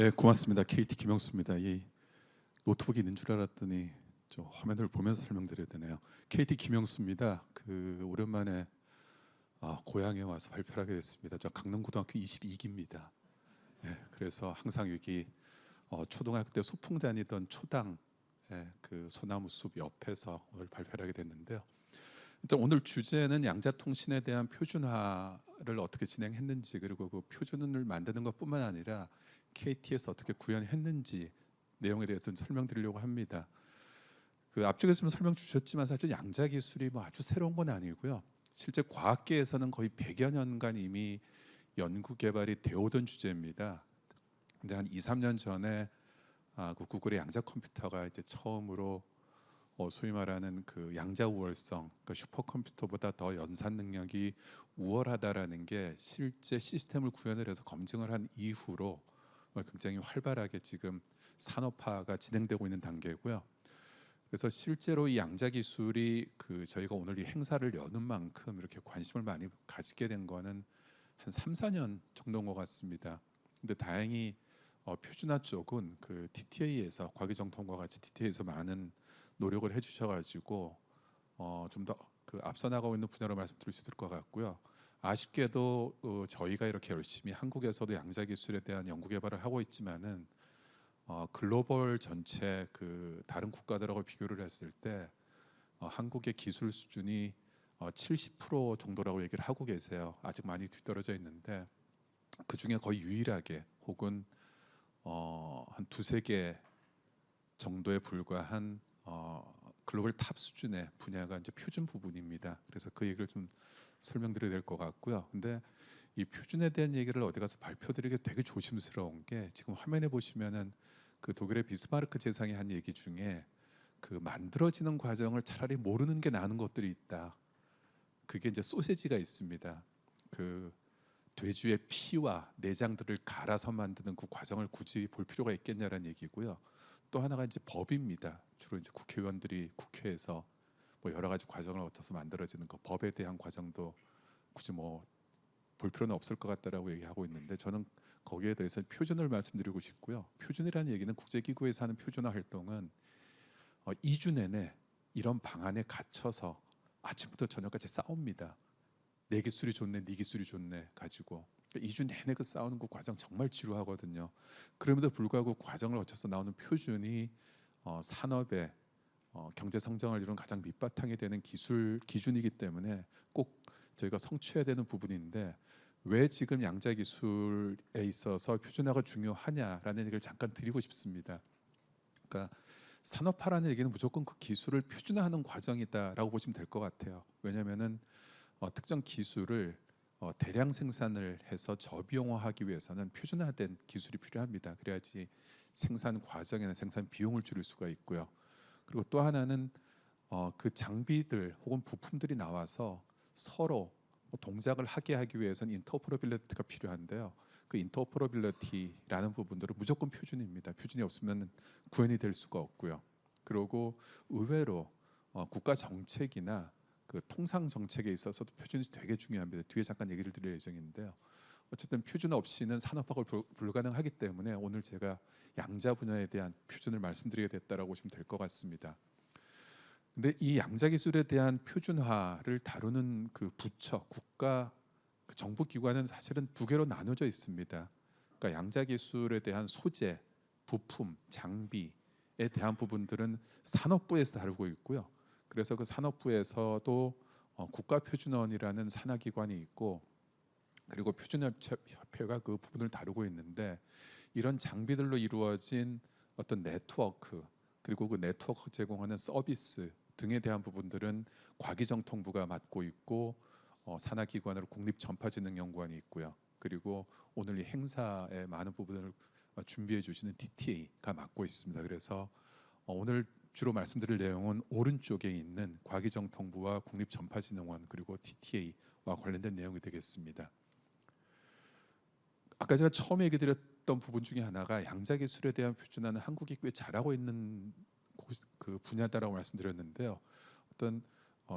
예, 고맙습니다. KT 김영수입니다. 이 노트북이 있는 줄 알았더니 저 화면을 보면서 설명드려야 되네요. KT 김영수입니다. 오랜만에 고향에 와서 발표를 하게 됐습니다. 저 강릉고등학교 22기입니다. 예, 그래서 항상 여기 초등학교 때 소풍 다니던 초당 그 소나무 숲 옆에서 오늘 발표를 하게 됐는데요. 일단 오늘 주제는 양자통신에 대한 표준화를 어떻게 진행했는지, 그리고 그 표준을 만드는 것뿐만 아니라 KT에서 어떻게 구현했는지 내용에 대해서 설명드리려고 합니다. 그 앞쪽에서 좀 설명 주셨지만 사실 양자 기술이 뭐 아주 새로운 건 아니고요. 실제 과학계에서는 거의 100여 년간 이미 연구 개발이 되어 오던 주제입니다. 근데 한 2, 3년 전에 그 구글의 양자 컴퓨터가 이제 처음으로 소위 말하는 그 양자 우월성, 그러니까 슈퍼컴퓨터보다 더 연산 능력이 우월하다라는 게 실제 시스템을 구현을 해서 검증을 한 이후로 굉장히 활발하게 지금 산업화가 진행되고 있는 단계고요. 그래서 실제로 이 양자 기술이 저희가 오늘 이 행사를 여는 만큼 이렇게 관심을 많이 가지게 된 거는 한 3, 4년 정도인 것 같습니다. 근데 다행히 표준화 쪽은 그 DTA에서 과기정통과 같이 DTA에서 많은 노력을 해주셔가지고 좀 더 그 앞서 나가고 있는 분야로 말씀드릴 수 있을 것 같고요. 아쉽게도 저희가 이렇게 열심히 한국에서도 양자 기술에 대한 연구 개발을 하고 있지만은 글로벌 전체 그 다른 국가들하고 비교를 했을 때 한국의 기술 수준이 70% 정도라고 얘기를 하고 계세요. 아직 많이 뒤떨어져 있는데 그 중에 거의 유일하게 혹은 한 두세 개 정도에 불과한 글로벌 탑 수준의 분야가 이제 표준 부분입니다. 그래서 그 얘기를 좀 설명드려야 될 것 같고요. 근데 이 표준에 대한 얘기를 어디 가서 발표드리기 되게 조심스러운 게 지금 화면에 보시면은 그 독일의 비스마르크 제상이 한 얘기 중에 그 만들어지는 과정을 차라리 모르는 게 나은 것들이 있다. 그게 이제 소세지가 있습니다. 그 돼지의 피와 내장들을 갈아서 만드는 그 과정을 굳이 볼 필요가 있겠냐라는 얘기고요. 또 하나가 이제 법입니다. 주로 이제 국회의원들이 국회에서 뭐 여러 가지 과정을 거쳐서 만들어지는 그 법에 대한 과정도 굳이 뭐 볼 필요는 없을 것 같다라고 얘기하고 있는데 저는 거기에 대해서 표준을 말씀드리고 싶고요. 표준이라는 얘기는 국제기구에서 하는 표준화 활동은 2주 내내 이런 방안에 갇혀서 아침부터 저녁까지 싸웁니다. 내 기술이 좋네, 네 기술이 좋네 가지고 2주 내내 그 싸우는 그 과정 정말 지루하거든요. 그럼에도 불구하고 그 과정을 거쳐서 나오는 표준이 산업의 경제 성장을 이루는 가장 밑바탕이 되는 기술 기준이기 때문에 꼭 저희가 성취해야 되는 부분인데 왜 지금 양자 기술에 있어서 표준화가 중요하냐라는 얘기를 잠깐 드리고 싶습니다. 그러니까 산업화라는 얘기는 무조건 그 기술을 표준화하는 과정이다라고 보시면 될 것 같아요. 왜냐하면은 특정 기술을 대량 생산을 해서 저비용화하기 위해서는 표준화된 기술이 필요합니다. 그래야지 생산 과정이나 생산 비용을 줄일 수가 있고요. 그리고 또 하나는 그 장비들 혹은 부품들이 나와서 서로 동작을 하게 하기 위해서는 인터오퍼러빌리티가 필요한데요. 그 인터오퍼러빌리티라는 부분들은 무조건 표준입니다. 표준이 없으면 구현이 될 수가 없고요. 그리고 의외로 국가 정책이나 그 통상 정책에 있어서도 표준이 되게 중요합니다. 뒤에 잠깐 얘기를 드릴 예정인데요. 어쨌든 표준 없이는 산업화가 불가능하기 때문에 오늘 제가 양자 분야에 대한 표준을 말씀드리게 됐다라고 보시면 될 것 같습니다. 근데 이 양자 기술에 대한 표준화를 다루는 그 부처, 국가, 그 정부 기관은 사실은 두 개로 나눠져 있습니다. 그러니까 양자 기술에 대한 소재, 부품, 장비에 대한 부분들은 산업부에서 다루고 있고요. 그래서 그 산업부에서도 국가표준원이라는 산하기관이 있고 그리고 표준협회가 그 부분을 다루고 있는데 이런 장비들로 이루어진 어떤 네트워크 그리고 그 네트워크 제공하는 서비스 등에 대한 부분들은 과기정통부가 맡고 있고 산하기관으로 국립전파진흥연구원이 있고요. 그리고 오늘 이 행사의 많은 부분을 준비해 주시는 DTA가 맡고 있습니다. 그래서 오늘 주로 말씀드릴 내용은 오른쪽에 있는 과기정통부와 국립전파진흥원 그리고 DTA와 관련된 내용이 되겠습니다. 아까 제가 처음에 얘기 드렸던 부분 중에 하나가 양자 기술에 대한 표준화는 한국이 꽤 잘하고 있는 그 분야다라고 말씀드렸는데요. 어떤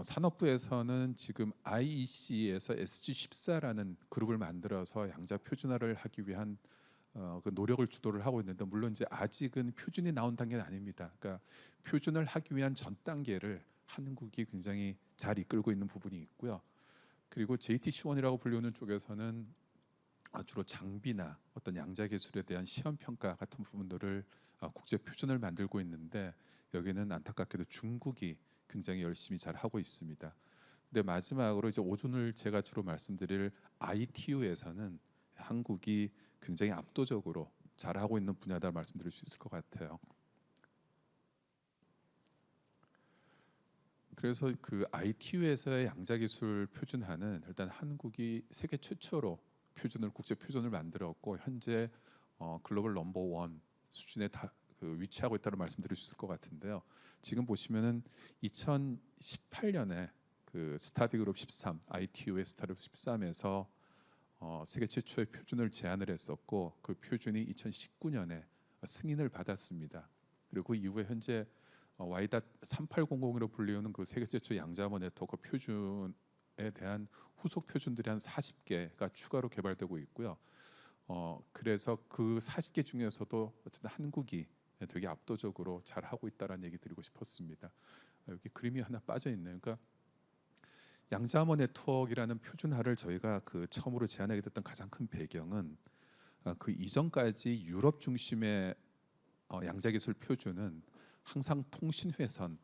산업부에서는 지금 IEC에서 SG14라는 그룹을 만들어서 양자 표준화를 하기 위한 그 노력을 주도를 하고 있는데, 물론 이제 아직은 표준이 나온 단계는 아닙니다. 그러니까 표준을 하기 위한 전 단계를 한국이 굉장히 잘 이끌고 있는 부분이 있고요. 그리고 JTC1이라고 불리는 쪽에서는 주로 장비나 어떤 양자 기술에 대한 시험 평가 같은 부분들을 국제 표준을 만들고 있는데, 여기는 안타깝게도 중국이 굉장히 열심히 잘 하고 있습니다. 근데 마지막으로 이제 오늘 제가 주로 말씀드릴 ITU에서는 한국이 굉장히 압도적으로 잘하고 있는 분야다 말씀드릴 수 있을 것 같아요. 그래서 그 ITU에서의 양자기술 표준화는 일단 한국이 세계 최초로 국제 표준을 만들었고, 현재 글로벌 넘버 원 수준에 위치하고 있다고 말씀드릴 수 있을 것 같은데요. 지금 보시면은 2018년에 그 스타디그룹 13, ITU의 스타디그룹 13에서 세계 최초의 표준을 제안을 했었고, 그 표준이 2019년에 승인을 받았습니다. 그리고 그 이후에 현재 와이닷 3800으로 불리우는 그 세계 최초 양자모 네트워크 표준에 대한 후속 표준들이 한 40개가 추가로 개발되고 있고요. 그래서 그 40개 중에서도 어쨌든 한국이 되게 압도적으로 잘 하고 있다라는 얘기 드리고 싶었습니다. 여기 그림이 하나 빠져 있네요. 그러니까 양자모 네트워크라는 표준화를 저희가 그 처음으로 제안하게 됐던 가장 큰 배경은, 그 이전까지 유럽 중심의 양자기술 표준은 항상 통신 회선,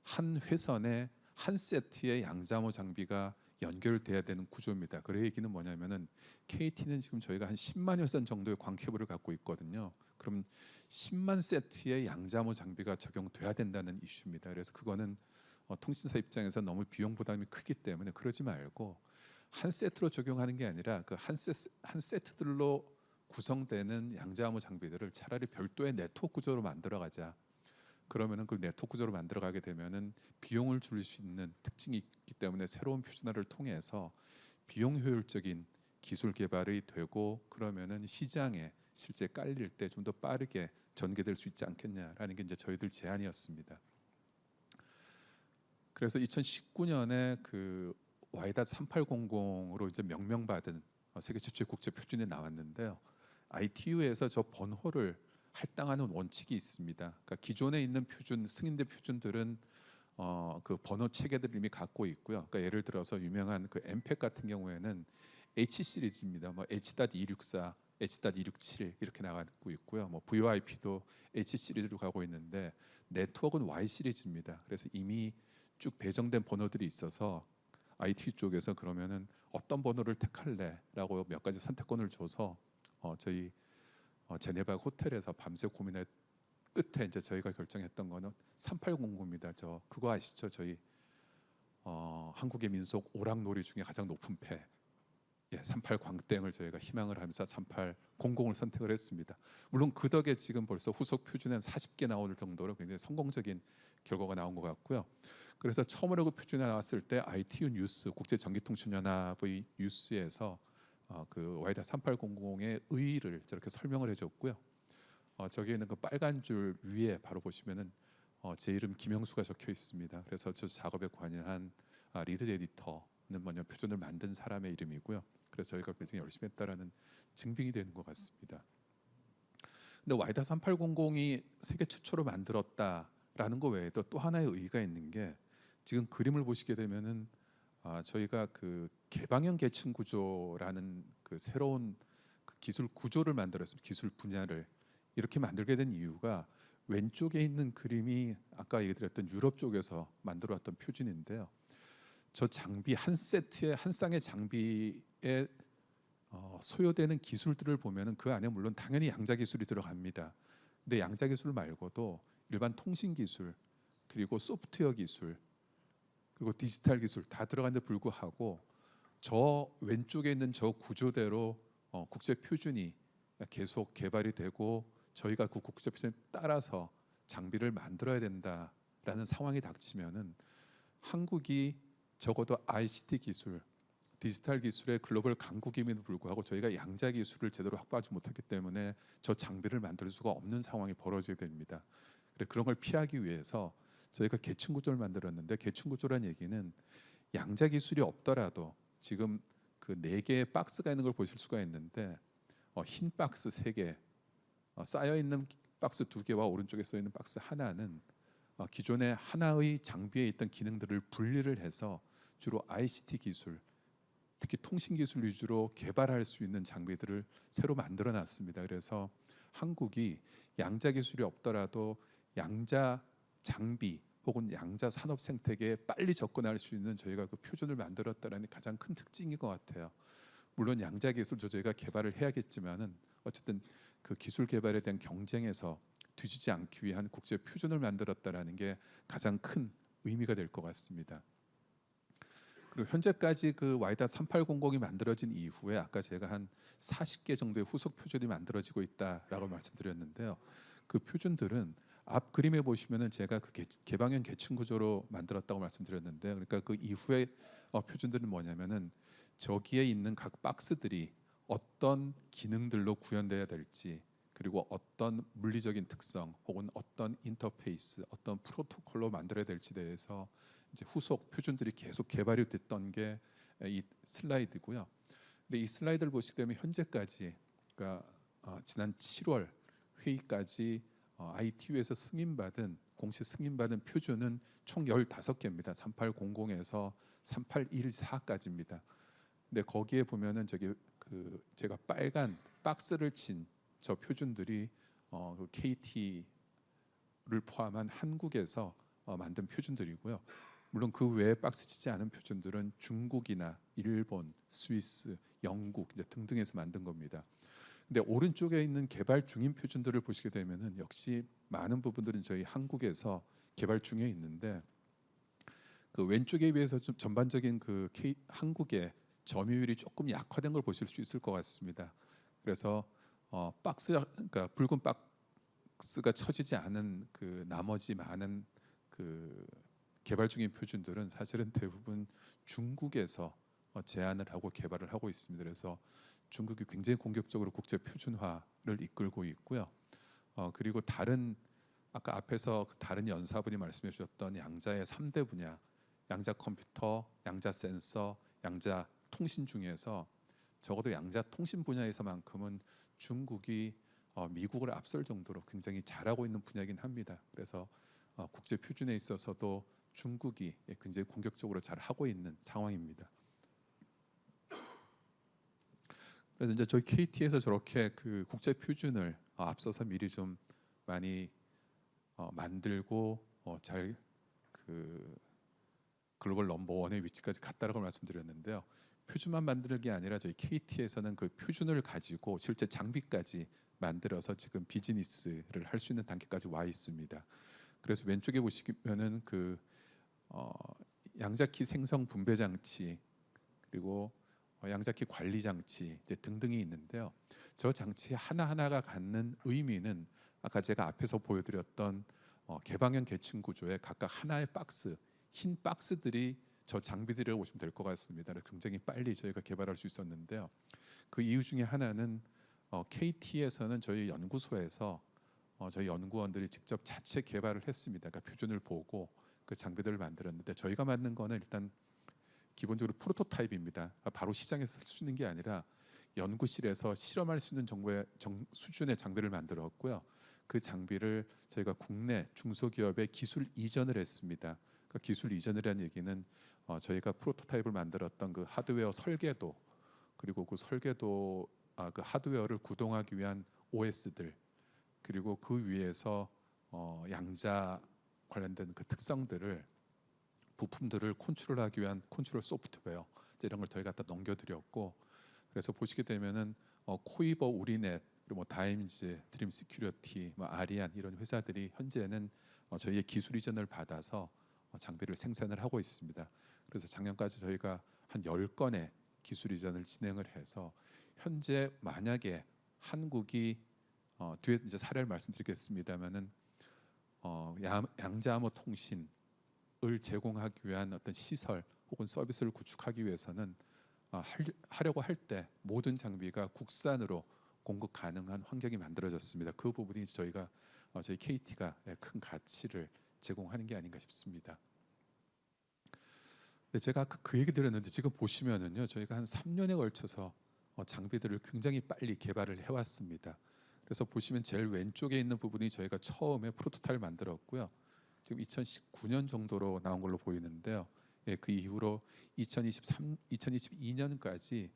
한 회선에 한 세트의 양자모 장비가 연결돼야 되는 구조입니다. 그 얘기는 뭐냐면은 KT는 지금 저희가 한 10만 회선 정도의 광 케이블을 갖고 있거든요. 그럼 10만 세트의 양자모 장비가 적용돼야 된다는 이슈입니다. 그래서 그거는 통신사 입장에서 너무 비용 부담이 크기 때문에 그러지 말고 한 세트로 적용하는 게 아니라 그 한 세트들로 구성되는 양자모 장비들을 차라리 별도의 네트워크 구조로 만들어가자. 그러면은 그 네트워크 구조로 만들어가게 되면은 비용을 줄일 수 있는 특징이 있기 때문에 새로운 표준화를 통해서 비용 효율적인 기술 개발이 되고, 그러면은 시장에 실제 깔릴 때 좀 더 빠르게 전개될 수 있지 않겠냐라는 게 이제 저희들 제안이었습니다. 그래서 2019년에 그 와이닷 3800으로 이제 명명받은 세계 최초의 국제 표준이 나왔는데요. ITU에서 저 번호를 할당하는 원칙이 있습니다. 그러니까 기존에 있는 표준, 승인된 표준들은 그 번호 체계들을 이미 갖고 있고요. 그러니까 예를 들어서 유명한 그 엠팩 같은 경우에는 H 시리즈입니다. 뭐 H.264, H.267 이렇게 나가고 있고요. 뭐 VoIP도 H 시리즈로 가고 있는데, 네트워크는 Y 시리즈입니다. 그래서 이미 쭉 배정된 번호들이 있어서 IT 쪽에서 그러면은 어떤 번호를 택할래라고 몇 가지 선택권을 줘서 저희 제네바 호텔에서 밤새 고민의 끝에 이제 저희가 결정했던 거는 3800입니다. 저 그거 아시죠? 저희 한국의 민속 오락놀이 중에 가장 높은 폐, 38 광땡을 저희가 희망을 하면서 3800을 선택을 했습니다. 물론 그 덕에 지금 벌써 후속 표준은 40개 나올 정도로 굉장히 성공적인 결과가 나온 것 같고요. 그래서 처음으로 그 표준이 나왔을 때 ITU 뉴스, 국제전기통신연합의 뉴스에서 그 와이드 3800의 의의를 저렇게 설명을 해줬고요. 저기에 있는 그 빨간 줄 위에 바로 보시면은 제 이름 김영수가 적혀 있습니다. 그래서 저 작업에 관여한 리드 에디터는 뭐냐, 표준을 만든 사람의 이름이고요. 그래서 저희가 굉장히 열심히 했다라는 증빙이 되는 것 같습니다. 근데 와이드 3800이 세계 최초로 만들었다라는 거 외에도 또 하나의 의의가 있는 게, 지금 그림을 보시게 되면은 저희가 그 개방형 계층 구조라는 그 새로운 그 기술 구조를 만들었습니다. 기술 분야를 이렇게 만들게 된 이유가, 왼쪽에 있는 그림이 아까 얘기 드렸던 유럽 쪽에서 만들어 왔던 표준인데요. 저 장비 한 세트의 한 쌍의 장비에 소요되는 기술들을 보면은 그 안에 물론 당연히 양자 기술이 들어갑니다. 근데 양자 기술 말고도 일반 통신 기술, 그리고 소프트웨어 기술, 그리고 디지털 기술 다 들어가는데 불구하고 저 왼쪽에 있는 저 구조대로 국제 표준이 계속 개발이 되고, 저희가 그 국제 표준에 따라서 장비를 만들어야 된다라는 상황이 닥치면은 한국이 적어도 ICT 기술, 디지털 기술의 글로벌 강국임에도 불구하고 저희가 양자 기술을 제대로 확보하지 못했기 때문에 저 장비를 만들 수가 없는 상황이 벌어지게 됩니다. 그런 걸 피하기 위해서 저희가 계층 구조를 만들었는데, 계층 구조란 얘기는 양자 기술이 없더라도 지금 그 4개의 박스가 있는 걸 보실 수가 있는데, 흰 박스 3개, 쌓여 있는 박스 2개와 오른쪽에 써 있는 박스 하나는 기존의 하나의 장비에 있던 기능들을 분리를 해서 주로 ICT 기술, 특히 통신 기술 위주로 개발할 수 있는 장비들을 새로 만들어 놨습니다. 그래서 한국이 양자 기술이 없더라도 양자 장비 혹은 양자 산업 생태계에 빨리 접근할 수 있는 저희가 그 표준을 만들었다는 가장 큰 특징인 것 같아요. 물론 양자 기술도 저희가 개발을 해야겠지만은 어쨌든 그 기술 개발에 대한 경쟁에서 뒤지지 않기 위한 국제 표준을 만들었다라는 게 가장 큰 의미가 될 것 같습니다. 그리고 현재까지 그 와이다 3800이 만들어진 이후에 아까 제가 한 40개 정도의 후속 표준이 만들어지고 있다라고 말씀드렸는데요. 그 표준들은 앞 그림에 보시면은 제가 그 개방형 계층 구조로 만들었다고 말씀드렸는데, 그러니까 그 이후에 표준들은 뭐냐면은 저기에 있는 각 박스들이 어떤 기능들로 구현돼야 될지, 그리고 어떤 물리적인 특성 혹은 어떤 인터페이스, 어떤 프로토콜로 만들어야 될지 대해서 이제 후속 표준들이 계속 개발이 됐던 게 이 슬라이드고요. 근데 이 슬라이드를 보시게 되면 현재까지, 그러니까 지난 7월 회의까지 ITU에서 승인받은 공식 승인받은 표준은 총 15개입니다. 3800에서 3814까지입니다. 근데 거기에 보면은 저기 그 제가 빨간 박스를 친 저 표준들이 그 KT를 포함한 한국에서 만든 표준들이고요. 물론 그 외에 박스 치지 않은 표준들은 중국이나 일본, 스위스, 영국 이제 등등에서 만든 겁니다. 근데 오른쪽에 있는 개발 중인 표준들을 보시게 되면은 역시 많은 부분들은 저희 한국에서 개발 중에 있는데, 그 왼쪽에 비해서 좀 전반적인 그 한국의 점유율이 조금 약화된 걸 보실 수 있을 것 같습니다. 그래서 박스, 그러니까 붉은 박스가 쳐지지 않은 그 나머지 많은 그 개발 중인 표준들은 사실은 대부분 중국에서 제안을 하고 개발을 하고 있습니다. 그래서 중국이 굉장히 공격적으로 국제 표준화를 이끌고 있고요. 그리고 다른 아까 앞에서 다른 연사분이 말씀해 주셨던 양자의 3대 분야, 양자 컴퓨터, 양자 센서, 양자 통신 중에서 적어도 양자 통신 분야에서만큼은 중국이 미국을 앞설 정도로 굉장히 잘하고 있는 분야이긴 합니다. 그래서 국제 표준에 있어서도 중국이 굉장히 공격적으로 잘 하고 있는 상황입니다. 그래서 이제 저희 KT에서 저렇게 그 국제 표준을 앞서서 미리 좀 많이 만들고 잘 그 글로벌 넘버 원의 위치까지 갔다라고 말씀드렸는데요. 표준만 만드는 게 아니라 저희 KT에서는 그 표준을 가지고 실제 장비까지 만들어서 지금 비즈니스를 할 수 있는 단계까지 와 있습니다. 그래서 왼쪽에 보시면은 그 양자키 생성 분배 장치, 그리고 양자키 관리 장치 이제 등등이 있는데요. 저 장치 하나 하나가 갖는 의미는 아까 제가 앞에서 보여드렸던 개방형 계층 구조의 각각 하나의 박스, 흰 박스들이 저 장비들을 보시면 될 것 같습니다. 굉장히 빨리 저희가 개발할 수 있었는데요. 그 이유 중에 하나는 KT에서는 저희 연구소에서 저희 연구원들이 직접 자체 개발을 했습니다. 그러니까 표준을 보고 그 장비들을 만들었는데, 저희가 만든 거는 일단 기본적으로 프로토타입입니다. 바로 시장에서 쓸 수 있는 게 아니라 연구실에서 실험할 수 있는 정도의 수준의 장비를 만들었고요. 그 장비를 저희가 국내 중소기업에 기술 이전을 했습니다. 그 기술 이전이라는 얘기는 저희가 프로토타입을 만들었던 그 하드웨어 설계도, 그리고 그 설계도 그 하드웨어를 구동하기 위한 OS들, 그리고 그 위에서 양자 관련된 그 특성들을 부품들을 컨트롤하기 위한 컨트롤 소프트웨어 이런 걸 저희가 다 넘겨드렸고, 그래서 보시게 되면은 코이버, 우리넷, 그리고 뭐 다임즈, 드림 시큐리티, 뭐 아리안 이런 회사들이 현재는 저희의 기술 이전을 받아서 장비를 생산을 하고 있습니다. 그래서 작년까지 저희가 한 10건의 기술 이전을 진행을 해서 현재 만약에 한국이 뒤에 이제 사례를 말씀드리겠습니다만은 양자암호 통신을 제공하기 위한 어떤 시설 혹은 서비스를 구축하기 위해서는 하려고 할 때 모든 장비가 국산으로 공급 가능한 환경이 만들어졌습니다. 그 부분이 저희가 저희 KT가 큰 가치를 제공하는 게 아닌가 싶습니다. 네, 제가 아까 그 얘기 드렸는데 지금 보시면은요, 저희가 한 3년에 걸쳐서 장비들을 굉장히 빨리 개발을 해왔습니다. 그래서 보시면 제일 왼쪽에 있는 부분이 저희가 처음에 프로토타입을 만들었고요. 지금 2019년 정도로 나온 걸로 보이는데요. 예, 그 이후로 2022년까지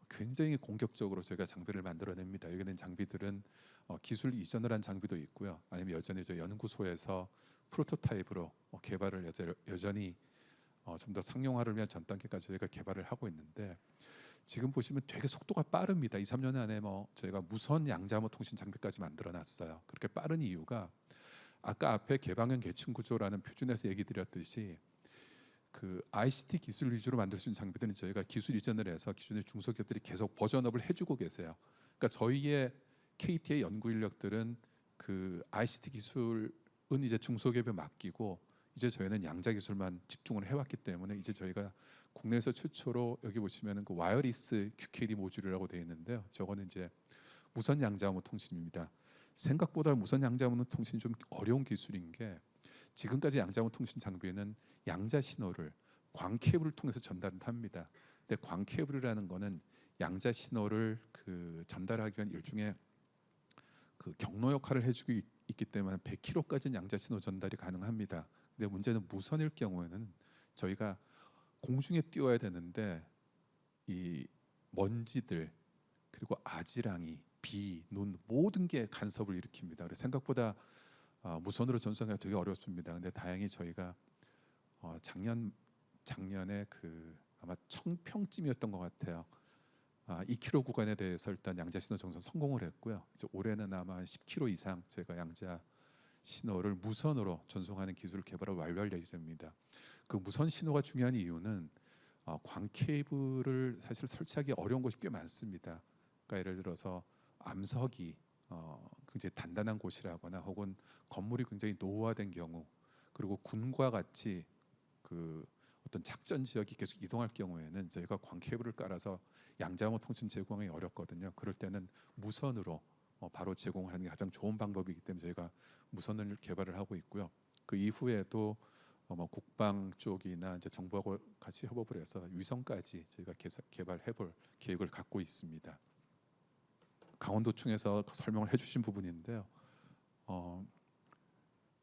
굉장히 공격적으로 저희가 장비를 만들어냅니다. 여기 있는 장비들은 기술 이전을 한 장비도 있고요. 아니면 여전히 저 연구소에서 프로토타입으로 개발을 여전히 좀 더 상용화를 위한 전 단계까지 저희가 개발을 하고 있는데, 지금 보시면 되게 속도가 빠릅니다. 2, 3년 안에 저희가 무선 양자모 통신 장비까지 만들어 놨어요. 그렇게 빠른 이유가 아까 앞에 개방형 계층 구조라는 표준에서 얘기 드렸듯이 그 ICT 기술 위주로 만들 수 있는 장비들은 저희가 기술 이전을 해서 기존의 중소기업들이 계속 버전업을 해주고 계세요. 그러니까 저희의 KT의 연구 인력들은 그 ICT 기술은 이제 중소기업에 맡기고 이제 저희는 양자 기술만 집중을 해왔기 때문에 이제 저희가 국내에서 최초로 여기 보시면은 그 와이어리스 QKD 모듈이라고 되어 있는데요. 저거는 이제 무선 양자모 통신입니다. 생각보다 무선 양자모 통신이 좀 어려운 기술인 게, 지금까지 양자모 통신 장비에는 양자 신호를 광 케이블을 통해서 전달을 합니다. 근데 광 케이블이라는 거는 양자 신호를 그 전달하기 위한 일종의 그 경로 역할을 해주고 있기 때문에 100km까지는 양자 신호 전달이 가능합니다. 근데 문제는 무선일 경우에는 저희가 공중에 띄워야 되는데 이 먼지들 그리고 아지랑이 비, 눈 모든 게 간섭을 일으킵니다. 그래서 생각보다 무선으로 전송하기가 되게 어렵습니다. 근데 다행히 저희가 작년에 그 아마 청평쯤이었던 것 같아요. 2km 구간에 대해서 일단 양자 신호 전송 성공을 했고요. 이제 올해는 아마 10km 이상 저희가 양자 신호를 무선으로 전송하는 기술을 개발을 완료할 예정입니다. 그 무선 신호가 중요한 이유는 광 케이블을 사실 설치하기 어려운 곳이 꽤 많습니다. 그러니까 예를 들어서 암석이 굉장히 단단한 곳이라거나 혹은 건물이 굉장히 노후화된 경우, 그리고 군과 같이 그 어떤 작전 지역이 계속 이동할 경우에는 저희가 광 케이블을 깔아서 양자모 통신 제공이 어렵거든요. 그럴 때는 무선으로 바로 제공하는 게 가장 좋은 방법이기 때문에 저희가 무선을 개발을 하고 있고요. 그 이후에도 국방 쪽이나 이제 정부하고 같이 협업을 해서 위성까지 저희가 개발해볼 계획을 갖고 있습니다. 강원도청에서 설명을 해주신 부분인데요.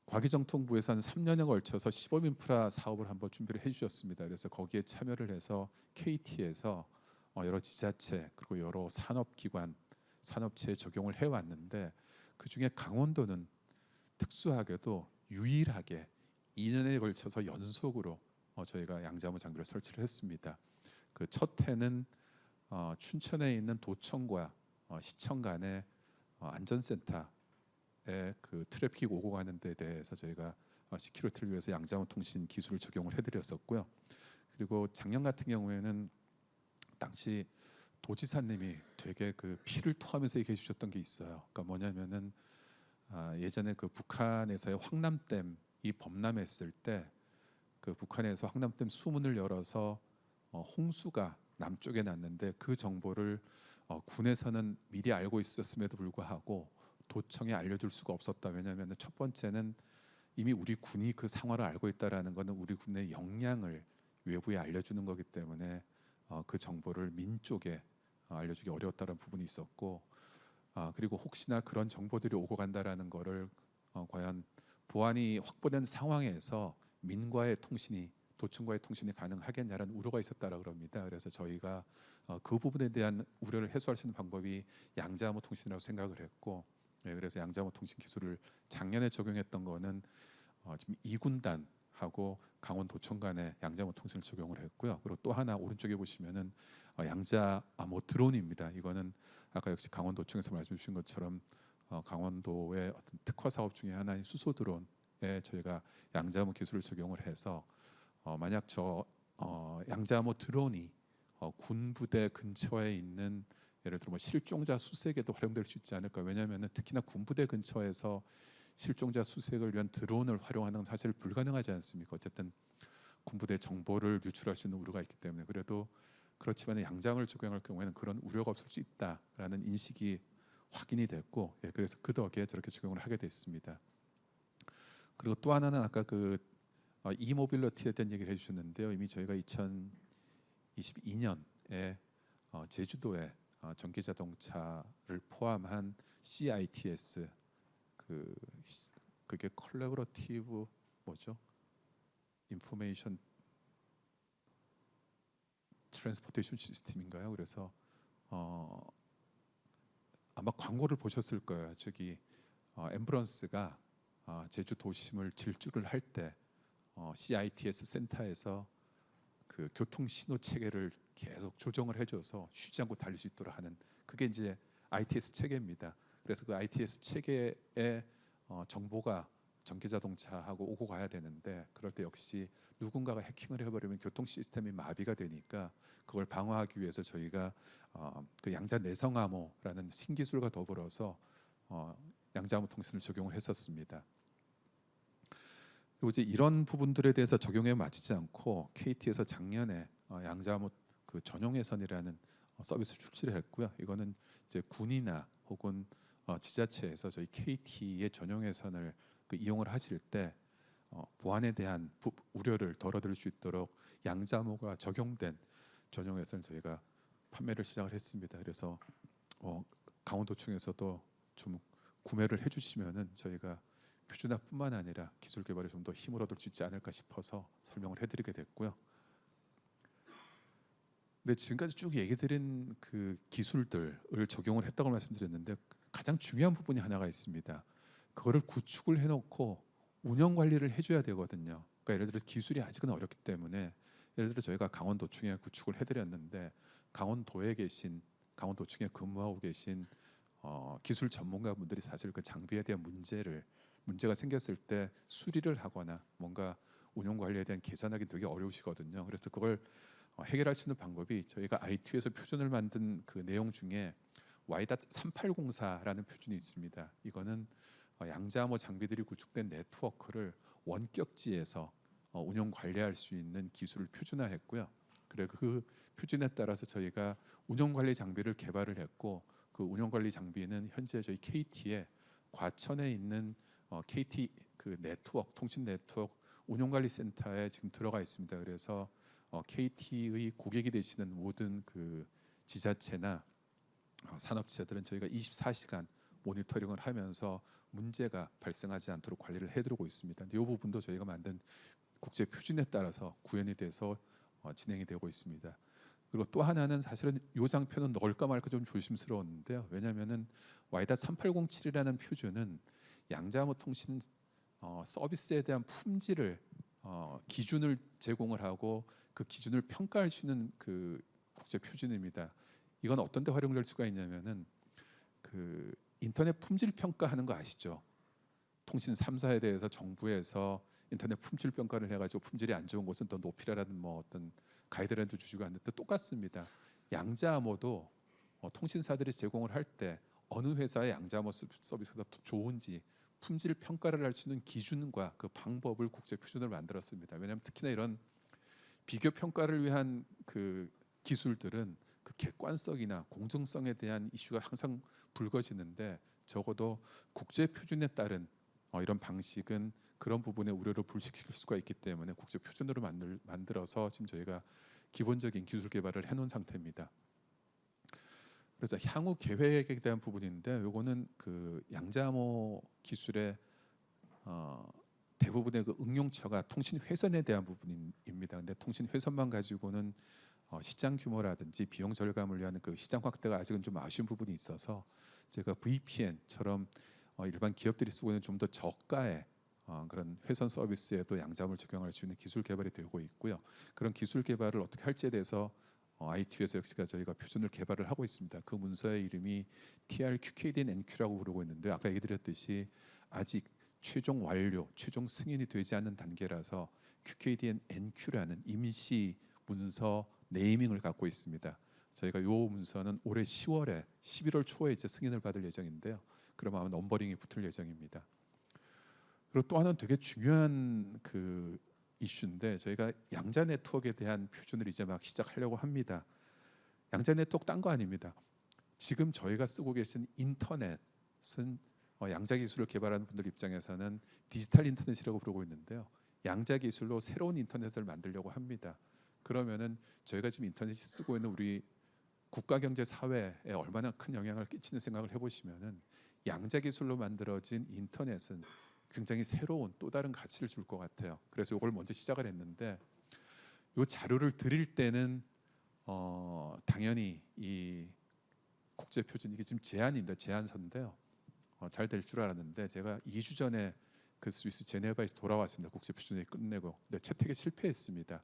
과기정통부에서 한 3년에 걸쳐서 시범 인프라 사업을 한번 준비를 해주셨습니다. 그래서 거기에 참여를 해서 KT에서 여러 지자체 그리고 여러 산업기관, 산업체에 적용을 해왔는데, 그 중에 강원도는 특수하게도 유일하게 2년에 걸쳐서 연속으로 저희가 양자모 장비를 설치를 했습니다. 그 첫 해는 춘천에 있는 도청과 시청 간의 안전센터에 그 트래픽 오고 가는 데 대해서 저희가 시큐리티를 위해서 양자모 통신 기술을 적용을 해드렸었고요. 그리고 작년 같은 경우에는 당시 도지사님이 되게 그 피를 토하면서 얘기해 주셨던 게 있어요. 그러니까 뭐냐면은 예전에 그 북한에서의 황남댐이 범람했을 때 그 북한에서 황남댐 수문을 열어서 홍수가 남쪽에 났는데 그 정보를 군에서는 미리 알고 있었음에도 불구하고 도청에 알려줄 수가 없었다. 왜냐하면 첫 번째는 이미 우리 군이 그 상황을 알고 있다라는 것은 우리 군의 역량을 외부에 알려주는 거기 때문에 그 정보를 민 쪽에 알려주기 어려웠다는 부분이 있었고, 그리고 혹시나 그런 정보들이 오고 간다라는 거를 과연 보안이 확보된 상황에서 민과의 통신이 도청과의 통신이 가능하겠냐라는 우려가 있었다라고 그럽니다. 그래서 저희가 그 부분에 대한 우려를 해소할 수 있는 방법이 양자모 통신이라고 생각을 했고, 그래서 양자모 통신 기술을 작년에 적용했던 거는 지금 2군단하고 강원도청 간의 양자모 통신을 적용을 했고요. 그리고 또 하나 오른쪽에 보시면은 양자모 드론입니다. 이거는 아까 역시 강원도청에서 말씀 주신 것처럼 강원도의 어떤 특화 사업 중에 하나인 수소 드론에 저희가 양자모 기술을 적용을 해서 만약 양자모 드론이 군부대 근처에 있는 예를 들어 실종자 수색에도 활용될 수 있지 않을까. 왜냐하면 특히나 군부대 근처에서 실종자 수색을 위한 드론을 활용하는 건 사실 불가능하지 않습니까? 어쨌든 군부대 정보를 유출할 수 있는 우려가 있기 때문에. 그래도 그렇지만 양장을 적용할 경우에는 그런 우려가 없을 수 있다라는 인식이 확인이 됐고, 그래서 그 덕에 저렇게 적용을 하게 됐습니다. 그리고 또 하나는 아까 그 이모빌리티에 대한 얘기를 해주셨는데요. 이미 저희가 2022년에 제주도에 전기자동차를 포함한 CITS 그 그게 컬래버러티브 뭐죠? 인포메이션 트랜스포테이션 시스템인가요? 그래서 아마 광고를 보셨을 거예요. 저기 엠브런스가 제주 도심을 질주를 할 때 CITS 센터에서 그 교통 신호 체계를 계속 조정을 해줘서 쉬지 않고 달릴 수 있도록 하는 그게 이제 ITS 체계입니다. 그래서 그 ITS 체계의 정보가 전기자동차하고 오고 가야 되는데 그럴 때 역시 누군가가 해킹을 해버리면 교통 시스템이 마비가 되니까 그걸 방어하기 위해서 저희가 그 양자 내성 암호라는 신기술과 더불어서 양자 암호 통신을 적용을 했었습니다. 그리고 이제 이런 부분들에 대해서 적용에 맞지 않고 KT에서 작년에 양자 암호 그 전용 회선이라는 서비스를 출시를 했고요. 이거는 이제 군이나 혹은 지자체에서 저희 KT의 전용 회선을 그 이용을 하실 때 보안에 대한 우려를 덜어드릴 수 있도록 양자모가 적용된 전용 회선을 저희가 판매를 시작을 했습니다. 그래서 강원도청에서도 좀 구매를 해주시면은 저희가 표준화뿐만 아니라 기술 개발에 좀 더 힘을 얻을 수 있지 않을까 싶어서 설명을 해드리게 됐고요. 근데 지금까지 쭉 얘기드린 그 기술들을 적용을 했다고 말씀드렸는데 가장 중요한 부분이 하나가 있습니다. 그거를 구축을 해놓고 운영 관리를 해줘야 되거든요. 그러니까 예를 들어서 기술이 아직은 어렵기 때문에 예를 들어 저희가 강원도청에 구축을 해드렸는데 강원도청에 근무하고 계신 기술 전문가분들이 사실 그 장비에 대한 문제가 생겼을 때 수리를 하거나 뭔가 운영 관리에 대한 계산하기 되게 어려우시거든요. 그래서 그걸 해결할 수 있는 방법이 저희가 IT에서 표준을 만든 그 내용 중에 Y.3804라는 표준이 있습니다. 이거는 양자암호 장비들이 구축된 네트워크를 원격지에서 운영 관리할 수 있는 기술을 표준화했고요. 그래 그 표준에 따라서 저희가 운영 관리 장비를 개발을 했고 그 운영 관리 장비는 현재 저희 KT의 과천에 있는 KT 그 네트워크 통신 네트워크 운영 관리 센터에 지금 들어가 있습니다. 그래서 KT의 고객이 되시는 모든 그 지자체나 산업체들은 저희가 24시간 모니터링을 하면서 문제가 발생하지 않도록 관리를 해드리고 있습니다. 이 부분도 저희가 만든 국제 표준에 따라서 구현이 돼서 진행이 되고 있습니다. 그리고 또 하나는 사실은 이 장표는 넣을까 말까 좀 조심스러웠는데요. 왜냐하면은 Y.3807이라는 표준은 양자암호 통신 서비스에 대한 품질을 기준을 제공을 하고 그 기준을 평가할 수 있는 그 국제 표준입니다. 이건 어떤 데 활용될 수가 있냐면은 그 인터넷 품질 평가하는 거 아시죠? 통신 3사에 대해서 정부에서 인터넷 품질 평가를 해가지고 품질이 안 좋은 곳은 더 높이라는 뭐 어떤 가이드라인도 주시고 하는데 똑같습니다. 양자암호도 통신사들이 제공을 할 때 어느 회사의 양자암호 서비스가 더 좋은지 품질 평가를 할 수 있는 기준과 그 방법을 국제 표준을 만들었습니다. 왜냐하면 특히나 이런 비교 평가를 위한 그 기술들은 그 객관성이나 공정성에 대한 이슈가 항상 불거지는데 적어도 국제 표준에 따른 이런 방식은 그런 부분의 우려를 불식시킬 수가 있기 때문에 국제 표준으로 만들어서 지금 저희가 기본적인 기술 개발을 해놓은 상태입니다. 그래서 향후 계획에 대한 부분인데 요거는 그 양자암호 기술의 대부분의 그 응용처가 통신 회선에 대한 부분입니다. 근데 통신 회선만 가지고는 시장 규모라든지 비용 절감을 위한 그 시장 확대가 아직은 좀 아쉬운 부분이 있어서 제가 VPN처럼 일반 기업들이 쓰고 있는 좀 더 저가의 그런 회선 서비스에도 양자암호를 적용할 수 있는 기술 개발이 되고 있고요. 그런 기술 개발을 어떻게 할지에 대해서 IT에서 역시가 저희가 표준을 개발을 하고 있습니다. 그 문서의 이름이 TRQKDN-NQ라고 부르고 있는데 아까 얘기 드렸듯이 아직 최종 완료, 최종 승인이 되지 않는 단계라서 QKDN-NQ라는 임시 문서 네이밍을 갖고 있습니다. 저희가 이 문서는 올해 10월에 11월 초에 이제 승인을 받을 예정인데요. 그러면 아마 넘버링이 붙을 예정입니다. 그리고 또 하나는 되게 중요한 그 이슈인데 저희가 양자 네트워크에 대한 표준을 이제 막 시작하려고 합니다. 양자 네트워크 딴 거 아닙니다. 지금 저희가 쓰고 계신 인터넷은 양자 기술을 개발하는 분들 입장에서는 디지털 인터넷이라고 부르고 있는데요. 양자 기술로 새로운 인터넷을 만들려고 합니다. 그러면은 저희가 지금 인터넷이 쓰고 있는 우리 국가 경제 사회에 얼마나 큰 영향을 끼치는 생각을 해보시면은 양자 기술로 만들어진 인터넷은 굉장히 새로운 또 다른 가치를 줄 것 같아요. 그래서 이걸 먼저 시작을 했는데 이 자료를 드릴 때는 당연히 이 국제 표준 이게 지금 제안입니다. 제안서인데요. 잘 될 줄 알았는데 제가 2주 전에 그 스위스 제네바에서 돌아왔습니다. 국제 표준이 끝내고 근데 채택에 실패했습니다.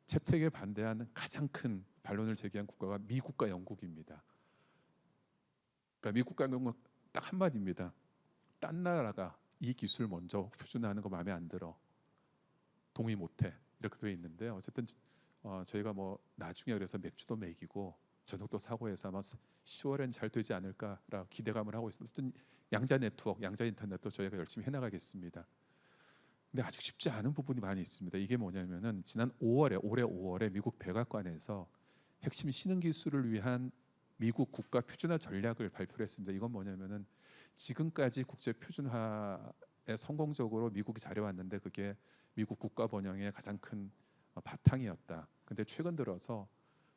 채택에 반대하는 가장 큰 반론을 제기한 국가가 미국과 영국입니다. 그러니까 미국과 영국은 딱 한마디입니다. 딴 나라가 이 기술 먼저 표준화하는 거 마음에 안 들어. 동의 못해. 이렇게 돼 있는데 어쨌든 저희가 뭐 나중에 그래서 맥주도 먹이고 저녁도 사고 해서 아마 10월엔 잘 되지 않을까라 기대감을 하고 있습니다. 어쨌든 양자 네트워크, 양자 인터넷도 저희가 열심히 해나가겠습니다. 근데 아직 쉽지 않은 부분이 많이 있습니다. 이게 뭐냐면은 지난 5월에 올해 5월에 미국 백악관에서 핵심 신흥 기술을 위한 미국 국가 표준화 전략을 발표를 했습니다. 이건 뭐냐면은 지금까지 국제 표준화에 성공적으로 미국이 잘해왔는데 그게 미국 국가 번영의 가장 큰 바탕이었다. 근데 최근 들어서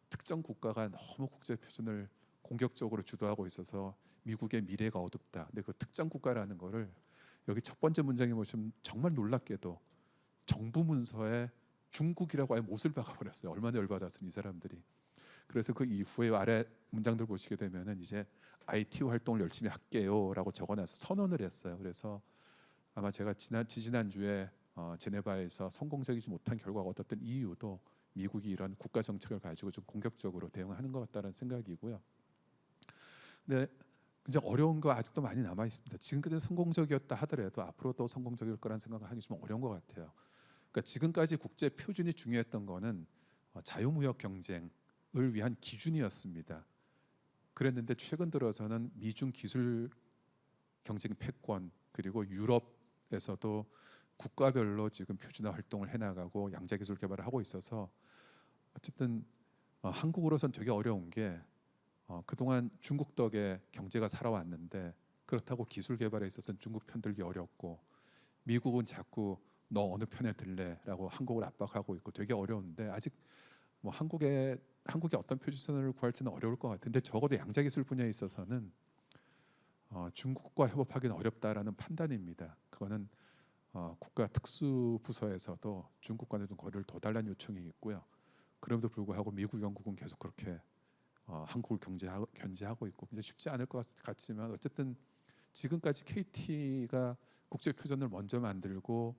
특정 국가가 너무 국제 표준을 공격적으로 주도하고 있어서 미국의 미래가 어둡다. 근데 그 특정 국가라는 거를 여기 첫 번째 문장에 보시면 정말 놀랍게도 정부 문서에 중국이라고 아예 못을 박아버렸어요. 얼마나 열받았으면 이 사람들이. 그래서 그 이후에 아래 문장들 보시게 되면은 이제 IT 활동을 열심히 할게요라고 적어놔서 선언을 했어요. 그래서 아마 제가 지난주에 제네바에서 성공적이지 못한 결과가 얻었던 이유도 미국이 이런 국가 정책을 가지고 좀 공격적으로 대응하는 것 같다는 생각이고요. 근데 굉장히 어려운 거 아직도 많이 남아 있습니다. 지금까지 성공적이었다 하더라도 앞으로도 성공적일 거란 생각을 하기 좀 어려운 것 같아요. 그러니까 지금까지 국제 표준이 중요했던 거는 자유무역 경쟁을 위한 기준이었습니다. 그랬는데 최근 들어서는 미중 기술 경쟁 패권 그리고 유럽에서도 국가별로 지금 표준화 활동을 해나가고 양자 기술 개발을 하고 있어서 어쨌든 한국으로선 되게 어려운 게 그동안 중국 덕에 경제가 살아왔는데 그렇다고 기술 개발에 있어서는 중국 편들기 어렵고 미국은 자꾸 너 어느 편에 들래라고 한국을 압박하고 있고 되게 어려운데 아직 뭐 한국의 어떤 표준선을 구할지는 어려울 것 같은데 적어도 양자 기술 분야에 있어서는 중국과 협업하기는 어렵다라는 판단입니다. 그거는 국가 특수 부서에서도 중국과는 좀 거리를 더 달라는 요청이 있고요. 그럼에도 불구하고 미국, 영국은 계속 그렇게 한국을 견제하고 있고 굉장히 쉽지 않을 것 같지만 어쨌든 지금까지 KT가 국제 표준을 먼저 만들고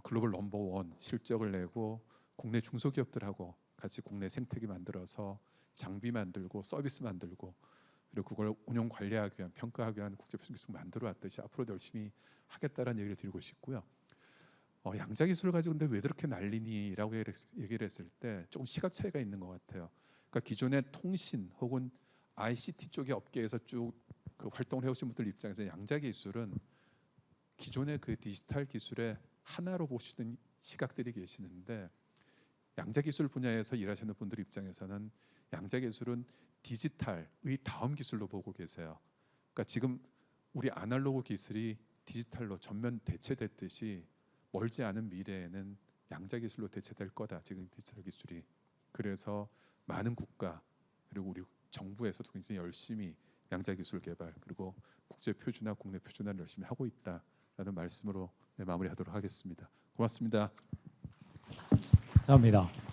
글로벌 넘버원 실적을 내고 국내 중소기업들하고 같이 국내 생태계 만들어서 장비 만들고 서비스 만들고 그리고 그걸 운영 관리하기 위한 평가하기 위한 국제 표준 기술 만들어 왔듯이 앞으로도 열심히 하겠다라는 얘기를 드리고 싶고요. 양자 기술을 가지고 근데 왜 그렇게 난리니라고 얘기를 했을 때 조금 시각 차이가 있는 것 같아요. 그러니까 기존의 통신 혹은 ICT 쪽의 업계에서 쭉 그 활동을 해오신 분들 입장에서 양자 기술은 기존의 그 디지털 기술의 하나로 보시는 시각들이 계시는데 양자 기술 분야에서 일하시는 분들 입장에서는 양자 기술은 디지털의 다음 기술로 보고 계세요. 그러니까 지금 우리 아날로그 기술이 디지털로 전면 대체됐듯이 멀지 않은 미래에는 양자 기술로 대체될 거다. 지금 디지털 기술이. 그래서 많은 국가 그리고 우리 정부에서도 굉장히 열심히 양자 기술 개발 그리고 국제 표준화, 국내 표준화를 열심히 하고 있다라는 말씀으로 마무리하도록 하겠습니다. 고맙습니다. 감사합니다.